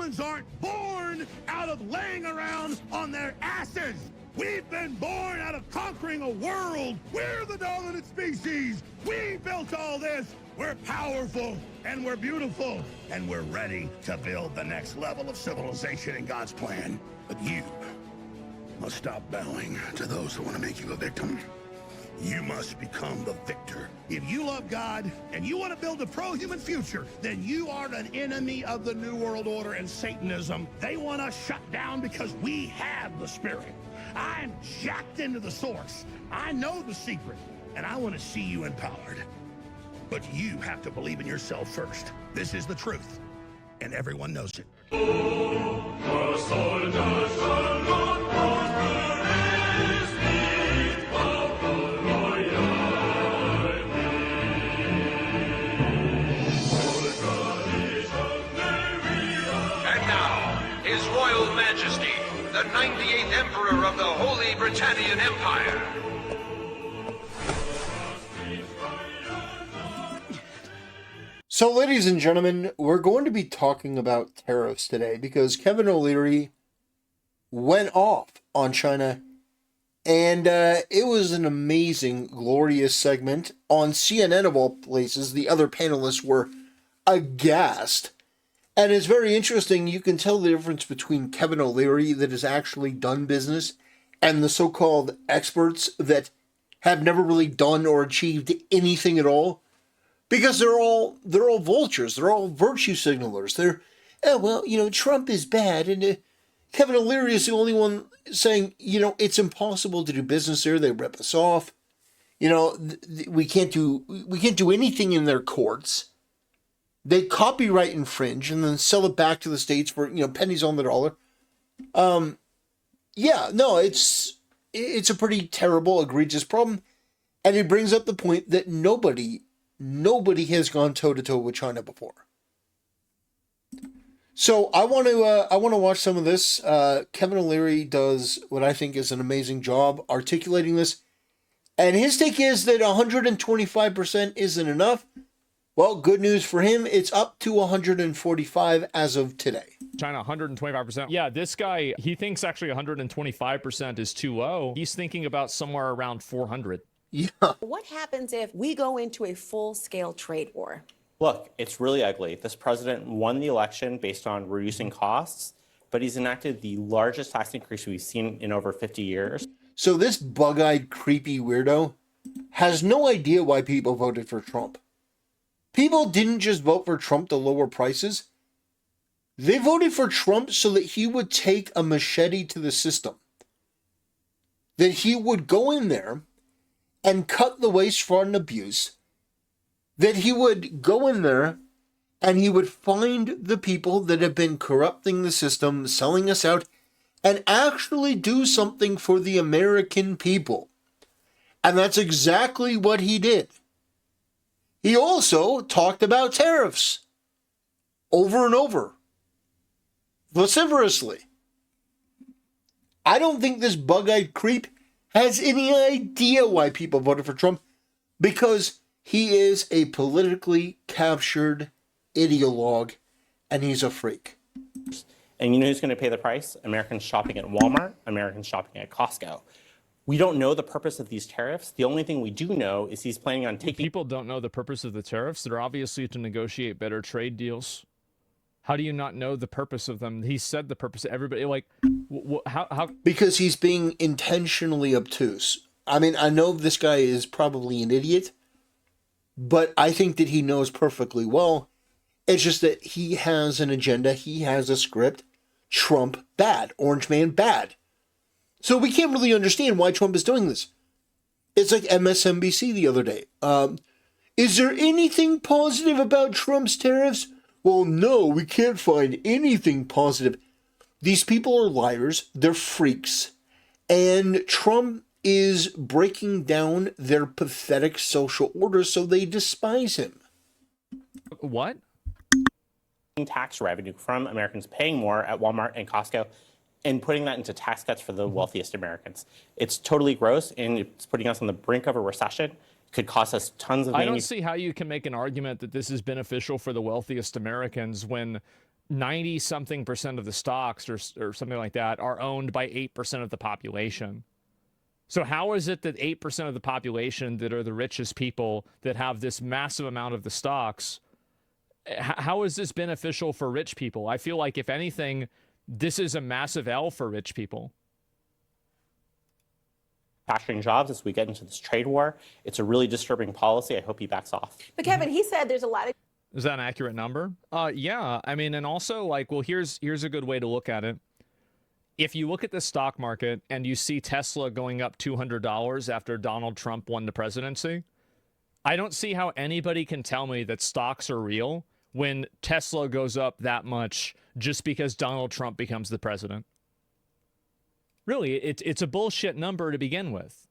Humans aren't born out of laying around on their asses. We've been born out of conquering a world. We're the dominant species. We built all this. We're powerful, and we're beautiful, and we're ready to build the next level of civilization in God's plan. But you must stop bowing to those who want to make you a victim. You must become the victor. If you love God and you want to build a pro-human future, then you are an enemy of the New World Order and Satanism. They want us shut down because we have the Spirit. I'm jacked into the source. I know the secret, and I want to see you empowered. But you have to believe in yourself first. This is the truth, and everyone knows it. His Royal Majesty, the 98th Emperor of the Holy Britannian Empire. So, ladies and gentlemen, we're going to be talking about tariffs today because Kevin O'Leary went off on China, and it was an amazing, glorious segment on CNN of all places. The other panelists were aghast. And it's very interesting. You can tell the difference between Kevin O'Leary that has actually done business and the so-called experts that have never really done or achieved anything at all, because they're all vultures. They're all virtue signalers. They're, oh, well, Trump is bad, and Kevin O'Leary is the only one saying, it's impossible to do business there. They rip us off. We can't do anything in their courts. They copyright infringe and then sell it back to the states for, pennies on the dollar. It's a pretty terrible, egregious problem. And he brings up the point that nobody has gone toe-to-toe with China before. So I want to watch some of this. Kevin O'Leary does what I think is an amazing job articulating this. And his take is that 125% isn't enough. Well, good news for him. It's up to 145 as of today. China, 125%. Yeah, this guy, he thinks actually 125% is too low. He's thinking about somewhere around 400. Yeah. What happens if we go into a full-scale trade war? Look, it's really ugly. This president won the election based on reducing costs, but he's enacted the largest tax increase we've seen in over 50 years. So this bug-eyed, creepy weirdo has no idea why people voted for Trump. People didn't just vote for Trump to lower prices. They voted for Trump so that he would take a machete to the system. That he would go in there and cut the waste, fraud, and abuse. That he would go in there and he would find the people that have been corrupting the system, selling us out, and actually do something for the American people. And that's exactly what he did. He also talked about tariffs over and over, vociferously. I don't think this bug-eyed creep has any idea why people voted for Trump, because he is a politically captured ideologue, and he's a freak. And you know who's going to pay the price? Americans shopping at Walmart, Americans shopping at Costco. We don't know the purpose of these tariffs. The only thing we do know is he's planning on taking... People don't know the purpose of the tariffs. They're obviously to negotiate better trade deals. How do you not know the purpose of them? He said the purpose. Everybody, how? Because he's being intentionally obtuse. I mean, I know this guy is probably an idiot, but I think that he knows perfectly well. It's just that he has an agenda. He has a script. Trump bad. Orange man bad. So we can't really understand why Trump is doing this. It's like MSNBC the other day. Is there anything positive about Trump's tariffs? Well, no, we can't find anything positive. These people are liars. They're freaks. And Trump is breaking down their pathetic social order, so they despise him. What? Tax revenue from Americans paying more at Walmart and Costco and putting that into tax cuts for the wealthiest Americans. It's totally gross, and it's putting us on the brink of a recession. Could cost us tons of money. I don't see how you can make an argument that this is beneficial for the wealthiest Americans when 90 something percent of the stocks or something like that are owned by 8% of the population. So how is it that 8% of the population that are the richest people that have this massive amount of the stocks, how is this beneficial for rich people? I feel like, if anything, this is a massive L for rich people. Manufacturing jobs as we get into this trade war. It's a really disturbing policy. I hope he backs off. But Kevin, he said there's a lot of Is that an accurate number? Yeah. I mean, and also, like, well, here's a good way to look at it. If you look at the stock market and you see Tesla going up $200 after Donald Trump won the presidency, I don't see how anybody can tell me that stocks are real when Tesla goes up that much just because Donald Trump becomes the president. Really, it's a bullshit number to begin with.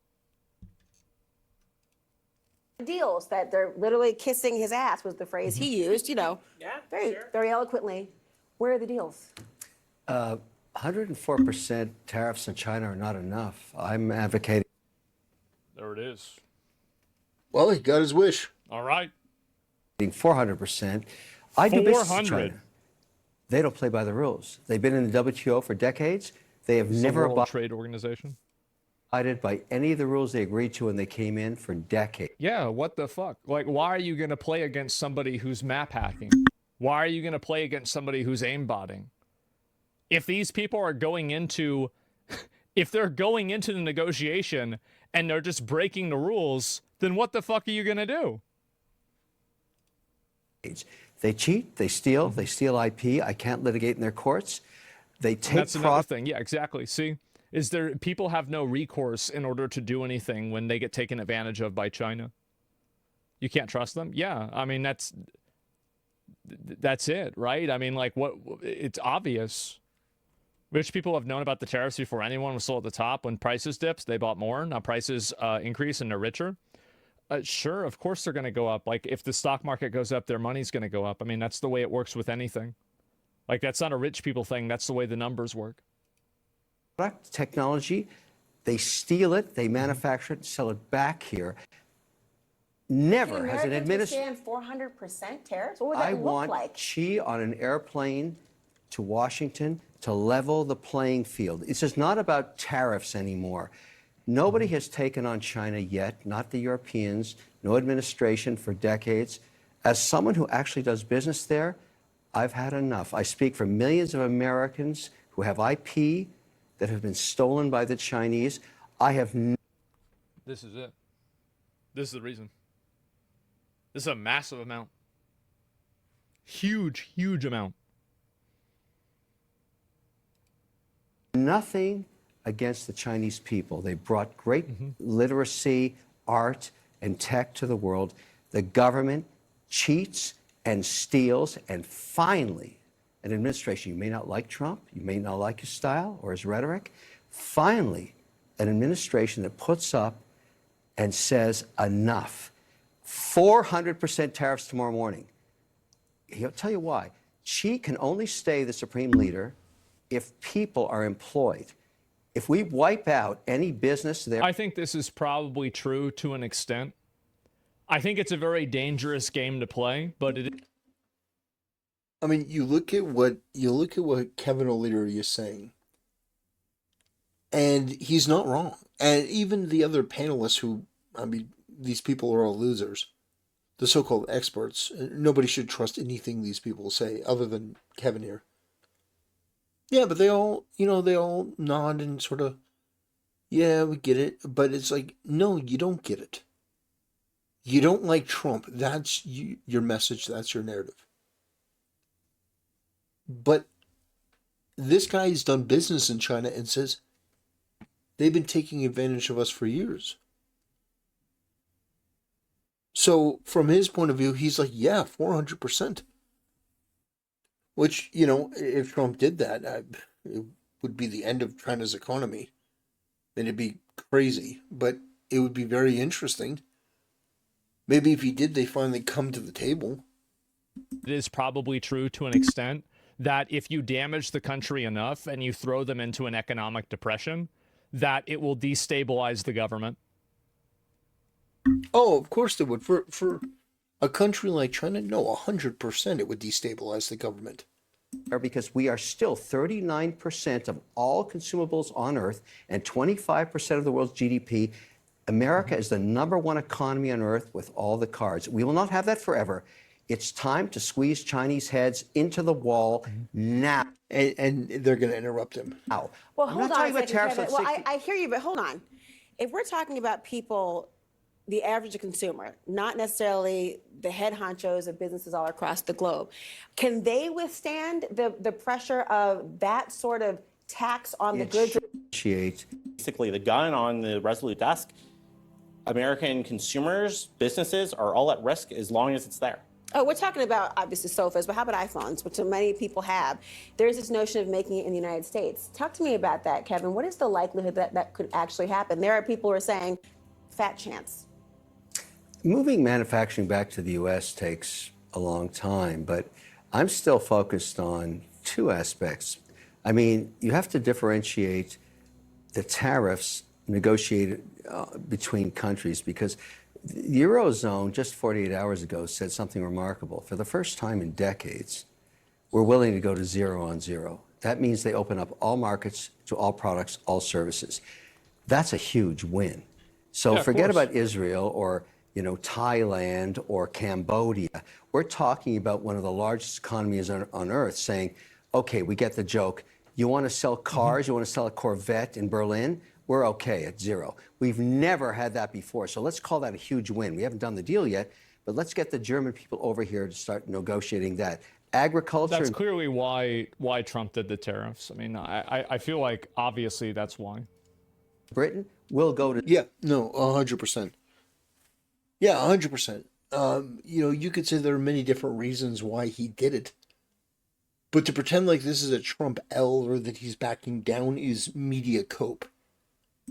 deals that they're literally kissing his ass was the phrase he used, very eloquently. Where are the deals? 104% tariffs on China are not enough. I'm advocating. There it is. Well, he got his wish. All right. 400%. I do business with 400. China. They don't play by the rules. They've been in the WTO for decades. They have never World Trade Organization. abided by any of the rules they agreed to when they came in for decades. Yeah, what the fuck? Like, why are you going to play against somebody who's map hacking? Why are you going to play against somebody who's aimbotting? If these people are going into, if they're going into the negotiation and they're just breaking the rules, then what the fuck are you going to do? They cheat, they steal IP. I can't litigate in their courts. They take That's another thing. Yeah, exactly. See, is there people have no recourse in order to do anything when they get taken advantage of by China? You can't trust them? Yeah, I mean that's it, right? I mean, like, what? It's obvious. Rich people have known about the tariffs before anyone was still at the top. When prices dips, they bought more. Now prices increase and they're richer. Sure, of course they're going to go up. Like, if the stock market goes up, their money's going to go up. I mean, that's the way it works with anything. Like, that's not a rich people thing. That's the way the numbers work. Product technology, they steal it, they manufacture it, sell it back here. Never has an administration. 400% tariffs? What would that I look want like? Xi on an airplane to Washington to level the playing field. It's just not about tariffs anymore. Nobody has taken on China yet, not the Europeans, no administration for decades. As someone who actually does business there, I've had enough. I speak for millions of Americans who have IP that have been stolen by the Chinese. I have. This is it. This is the reason. This is a massive amount. Huge, huge amount. Nothing against the Chinese people. They brought great literacy, art, and tech to the world. The government cheats and steals, and finally, an administration, you may not like Trump, you may not like his style or his rhetoric, finally, an administration that puts up and says enough. 400% tariffs tomorrow morning. He'll tell you why. Xi can only stay the supreme leader if people are employed. If we wipe out any business there. I think this is probably true to an extent. I think it's a very dangerous game to play, but it. I mean, you look at what Kevin O'Leary is saying, and he's not wrong. And even the other panelists who, I mean, these people are all losers. The so-called experts. Nobody should trust anything these people say, other than Kevin here. Yeah, but they all nod and sort of, yeah, we get it. But it's like, no, you don't get it. You don't like Trump. That's your message. That's your narrative. But this guy's done business in China and says they've been taking advantage of us for years. So from his point of view, he's like, yeah, 400%. Which, if Trump did that, it would be the end of China's economy. And it'd be crazy, but it would be very interesting. Maybe if he did, they finally come to the table. It is probably true to an extent that if you damage the country enough and you throw them into an economic depression, that it will destabilize the government. Oh, of course it would. For a country like China, no, 100% it would destabilize the government. because we are still 39% of all consumables on Earth and 25% of the world's GDP. America is the #1 economy on Earth with all the cards. We will not have that forever. It's time to squeeze Chinese heads into the wall now. And they're going to interrupt him. Now. Well, I'm hold not on talking a about second, tariffs Kevin. on Well, 60 I hear you, but hold on. If we're talking about people, the average consumer, not necessarily the head honchos of businesses all across the globe, can they withstand the pressure of that sort of tax on the goods? Basically, the gun on the Resolute desk, American consumers, businesses are all at risk as long as it's there. Oh, we're talking about obviously sofas, but how about iPhones, which so many people have? There's this notion of making it in the United States. Talk to me about that, Kevin. What is the likelihood that that could actually happen? There are people who are saying, fat chance. Moving manufacturing back to the U.S. takes a long time, but I'm still focused on two aspects. I mean, you have to differentiate the tariffs negotiated between countries, because the Eurozone just 48 hours ago said something remarkable. For the first time in decades, we're willing to go to 0 on 0. That means they open up all markets to all products, all services. That's a huge win. So Yeah, forget of course. about Israel or Thailand or Cambodia. We're talking about one of the largest economies on earth saying, okay, we get the joke. You want to sell cars, you want to sell a Corvette in Berlin? We're okay at 0. We've never had that before. So let's call that a huge win. We haven't done the deal yet, but let's get the German people over here to start negotiating that. Agriculture. That's clearly why Trump did the tariffs. I mean, I feel like obviously that's why. Britain will go to. Yeah, no, 100%. Yeah, 100%. You could say there are many different reasons why he did it. But to pretend like this is a Trump L or that he's backing down is media cope.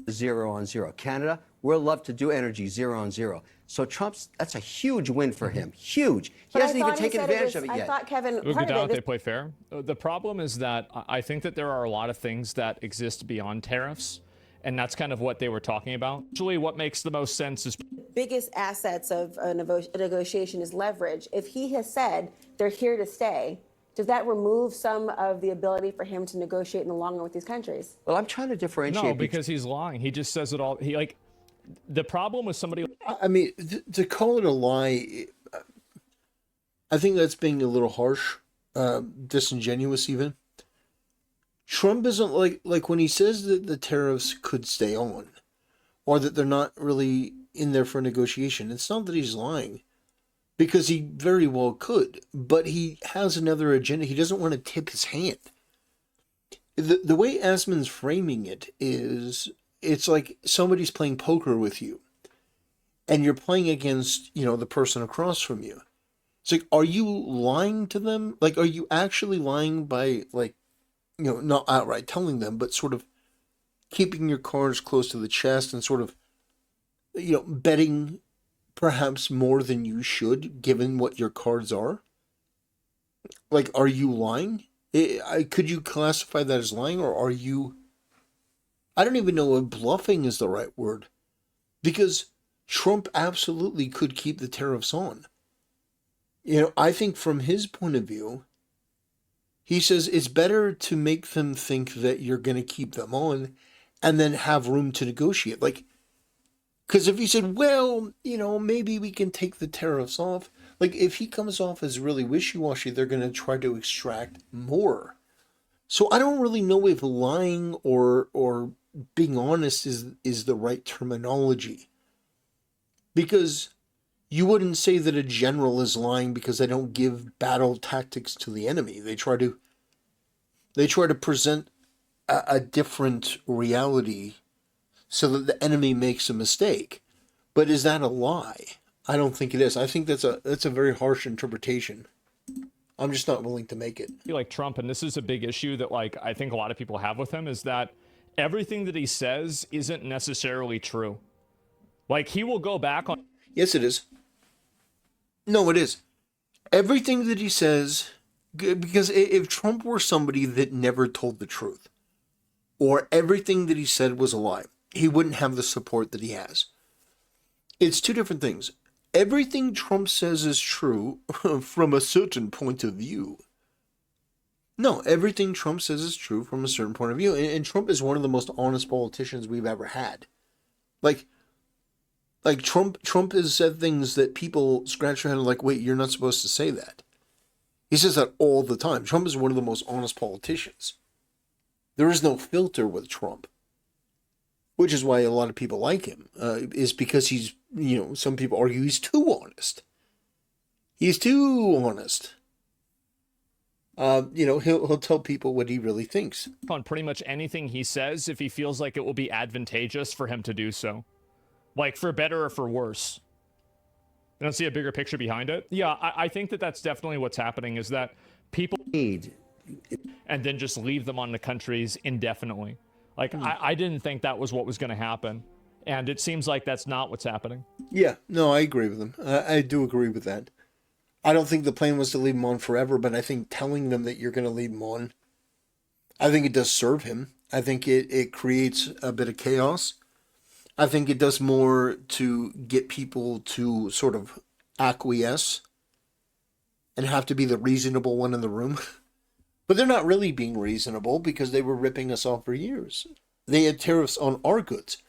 0 on 0. Canada, we'll love to do energy 0 on 0. So that's a huge win for him. Huge. He But I hasn't even thought he taken said advantage of it I yet. thought, Kevin, Look part at of that, it, they play fair. The problem is that I think that there are a lot of things that exist beyond tariffs, and that's kind of what they were talking about. Actually, what makes the most sense is biggest assets of a negotiation is leverage. If he has said they're here to stay, does that remove some of the ability for him to negotiate in the long run with these countries? Well, I'm trying to differentiate. no, because he's lying. He just says it all. The problem with somebody. I mean, to call it a lie, I think that's being a little harsh, disingenuous even. Trump isn't like when he says that the tariffs could stay on, or that they're not really in there for negotiation. It's not that he's lying, because he very well could, but he has another agenda. He doesn't want to tip his hand. The way Asman's framing it is, it's like somebody's playing poker with you, and you're playing against, the person across from you. It's like, are you lying to them? Like, are you actually lying by, not outright telling them, but sort of keeping your cards close to the chest and sort of, betting perhaps more than you should, given what your cards are? Like, are you lying? Could you classify that as lying, or are you... I don't even know if bluffing is the right word, because Trump absolutely could keep the tariffs on. I think from his point of view, he says it's better to make them think that you're going to keep them on and then have room to negotiate. Because if he said, well, maybe we can take the tariffs off, if he comes off as really wishy-washy, they're going to try to extract more. So I don't really know if lying or being honest is the right terminology. Because you wouldn't say that a general is lying because they don't give battle tactics to the enemy. They try to present a different reality so that the enemy makes a mistake. But is that a lie? I don't think it is. I think that's a very harsh interpretation. I'm just not willing to make it. Like Trump, and this is a big issue that I think a lot of people have with him, is that everything that he says isn't necessarily true. He will go back on. Yes, it is. No, it is. Everything that he says, because if Trump were somebody that never told the truth, or everything that he said was a lie, he wouldn't have the support that he has. It's two different things. Everything Trump says is true from a certain point of view. No, everything Trump says is true from a certain point of view. And Trump is one of the most honest politicians we've ever had. Like Trump has said things that people scratch their head and like, wait, you're not supposed to say that. He says that all the time. Trump is one of the most honest politicians. There is no filter with Trump, which is why a lot of people like him, is because he's, some people argue he's too honest. He's too honest. He'll tell people what he really thinks. On pretty much anything he says if he feels like it will be advantageous for him to do so. Like, for better or for worse. You don't see a bigger picture behind it? Yeah, I think that's definitely what's happening, is that people need and then just leave them on the countries indefinitely. Like, I didn't think that was what was going to happen. And it seems like that's not what's happening. Yeah, no, I agree with him. I do agree with that. I don't think the plan was to leave him on forever, but I think telling them that you're going to leave him on, I think it does serve him. I think it creates a bit of chaos. I think it does more to get people to sort of acquiesce and have to be the reasonable one in the room. But they're not really being reasonable because they were ripping us off for years. They had tariffs on our goods.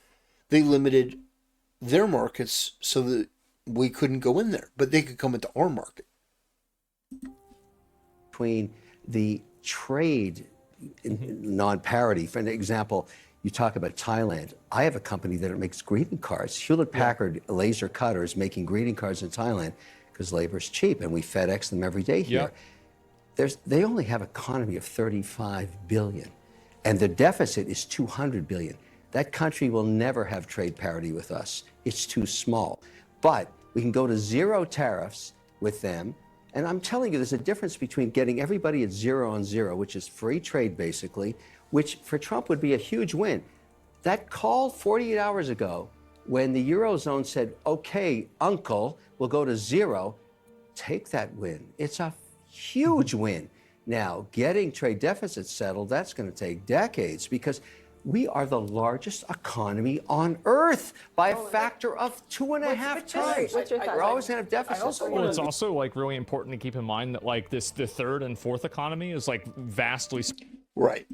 They limited their markets so that we couldn't go in there, but they could come into our market. Between the trade non-parity, for an example, you talk about Thailand. I have a company that makes greeting cards. Hewlett-Packard laser cutters making greeting cards in Thailand because labor is cheap, and we FedEx them every day here. They only have an economy of 35 billion, and the deficit is 200 billion. That country will never have trade parity with us. It's too small. But we can go to zero tariffs with them. And I'm telling you, there's a difference between getting everybody at 0 on 0, which is free trade basically, which for Trump would be a huge win. That call 48 hours ago when the Eurozone said, okay, uncle, we'll go to 0, take that win. It's a huge win. Now, getting trade deficits settled, that's going to take decades because we are the largest economy on earth by a factor of 2.5 times. We're always going to have deficits. Well, it's also like really important to keep in mind that like the third and fourth economy is like vastly right.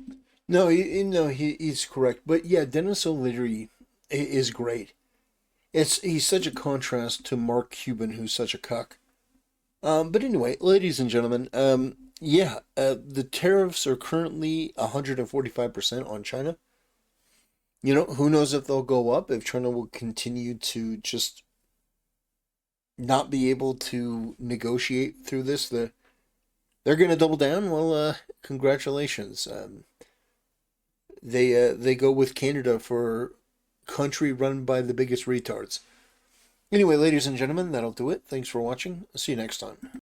No, he's correct. But yeah, Dennis O'Leary is great. He's such a contrast to Mark Cuban, who's such a cuck. But anyway, ladies and gentlemen, the tariffs are currently 145% on China. Who knows if they'll go up, if China will continue to just not be able to negotiate through this. They're going to double down. Well, congratulations. They go with Canada for country run by the biggest retards. Anyway, ladies and gentlemen, that'll do it. Thanks for watching. See you next time.